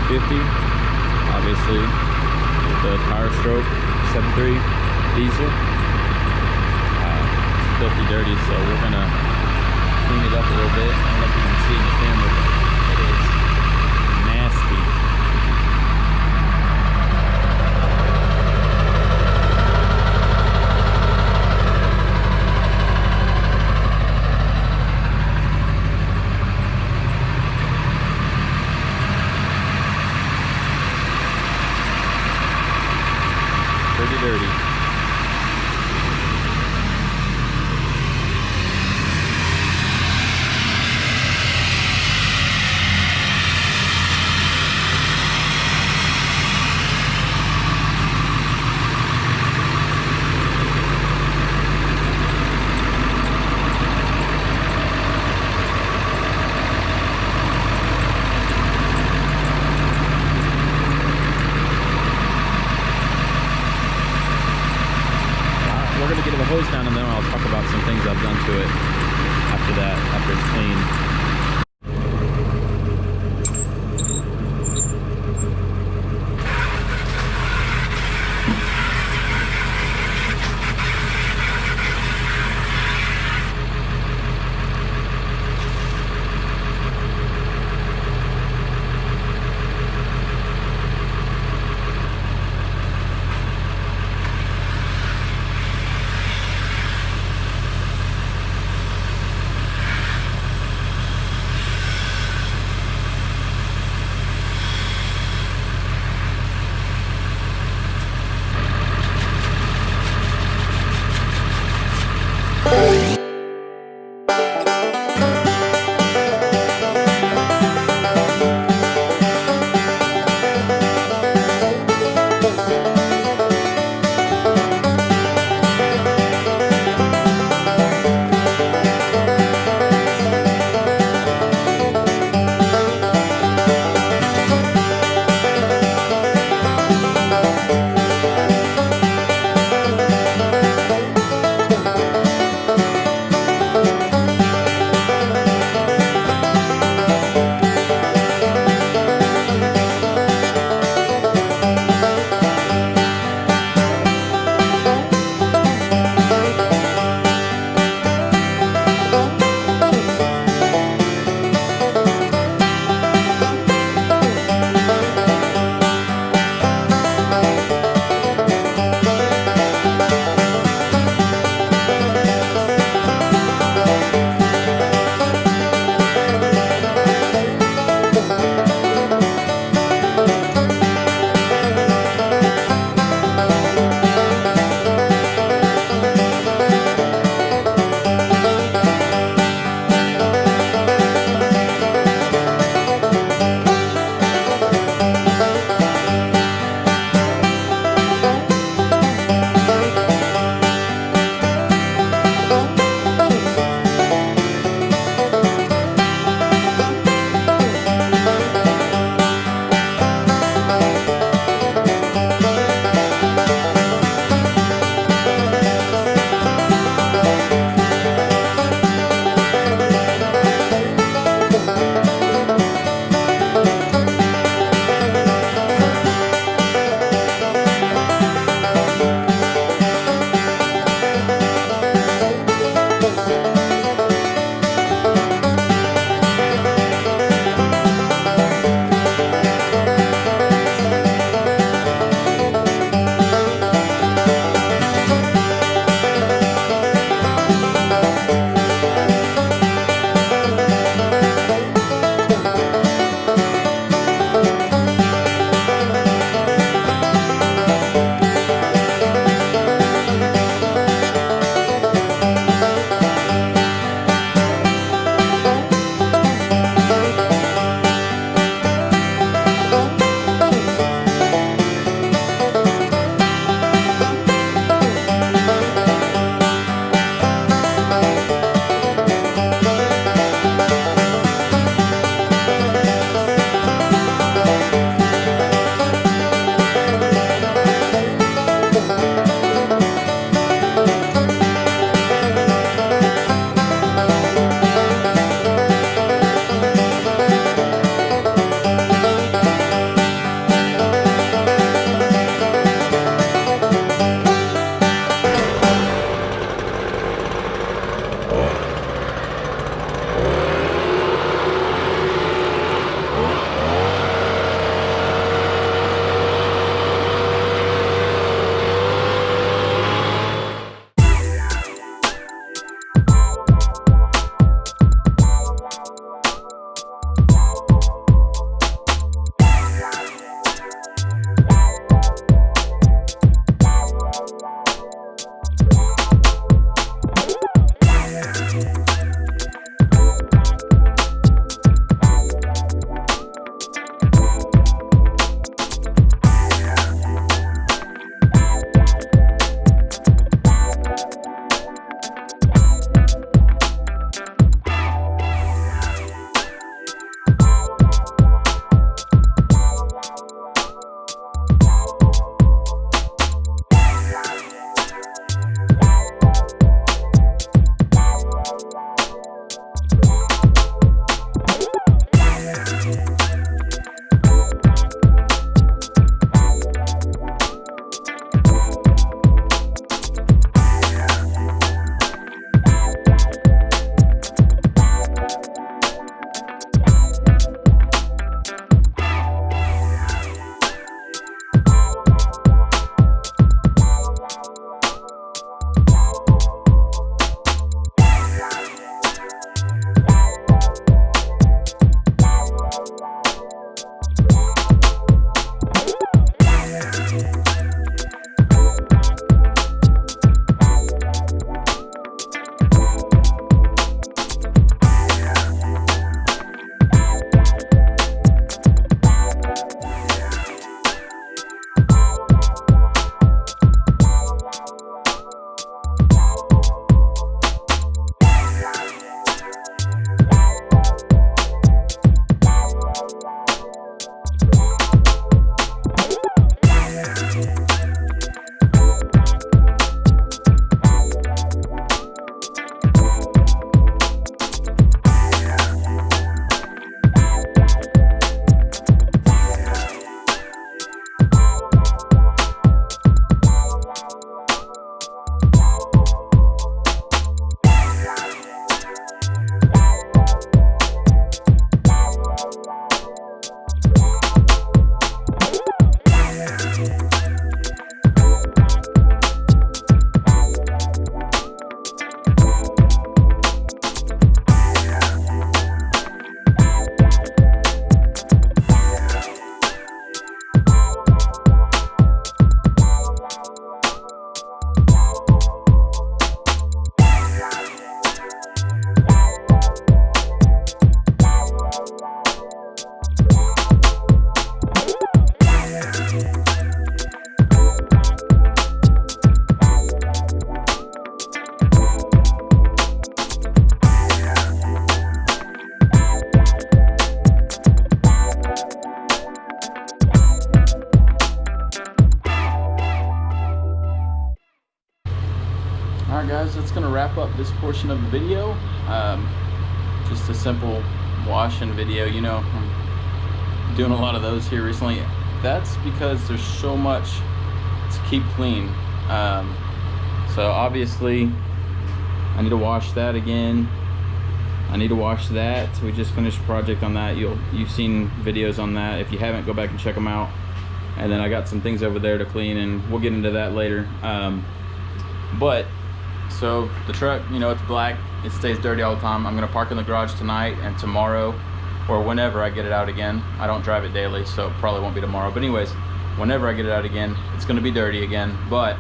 F250, obviously with the Powerstroke 7.3 diesel. It's filthy dirty, so we're gonna clean it up a little bit. I don't know if you can see in the camera, but it is nasty. Pretty dirty. We're going to get the hose down and then I'll talk about some things I've done to it after that, after it's clean. Alright guys, that's going to wrap up this portion of the video. Just a simple washing video. You know, I'm doing a lot of those here recently. That's because there's so much to keep clean. So obviously I need to wash that again. I need to wash that. We just finished a project on that. You've seen videos on that. If you haven't, go back and check them out. And then I got some things over there to clean, and we'll get into that later. So the truck, you know, it's black, it stays dirty all the time. I'm gonna park in the garage tonight and tomorrow, or whenever I get it out again. I don't drive it daily, so it probably won't be tomorrow. But anyways, whenever I get it out again, it's gonna be dirty again. But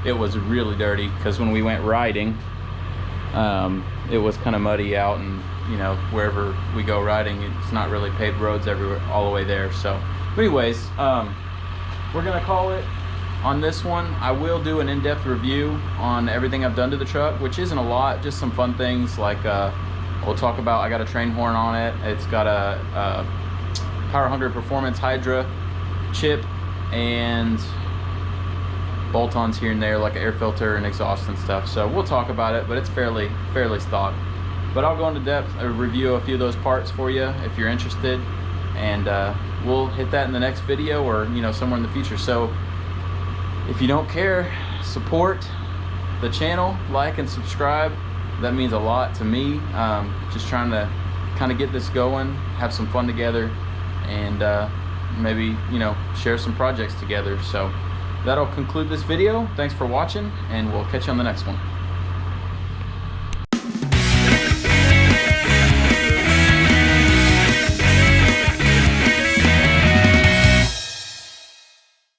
it was really dirty because when we went riding, it was kind of muddy out, and you know, wherever we go riding, it's not really paved roads everywhere, all the way there. So, but anyways, we're gonna call it on this one. I will do an in-depth review on everything I've done to the truck, which isn't a lot, just some fun things like we'll talk about. I got a train horn on it. It's got a PHP Performance Hydra chip and bolt-ons here and there, like an air filter and exhaust and stuff. So we'll talk about it, but it's fairly stock. But I'll go into depth, review a few of those parts for you if you're interested, and we'll hit that in the next video, or you know, somewhere in the future. So if you don't care, support the channel, like and subscribe. That means a lot to me. Just trying to kind of get this going, have some fun together, and maybe, you know, share some projects together. So that'll conclude this video. Thanks for watching, and we'll catch you on the next one.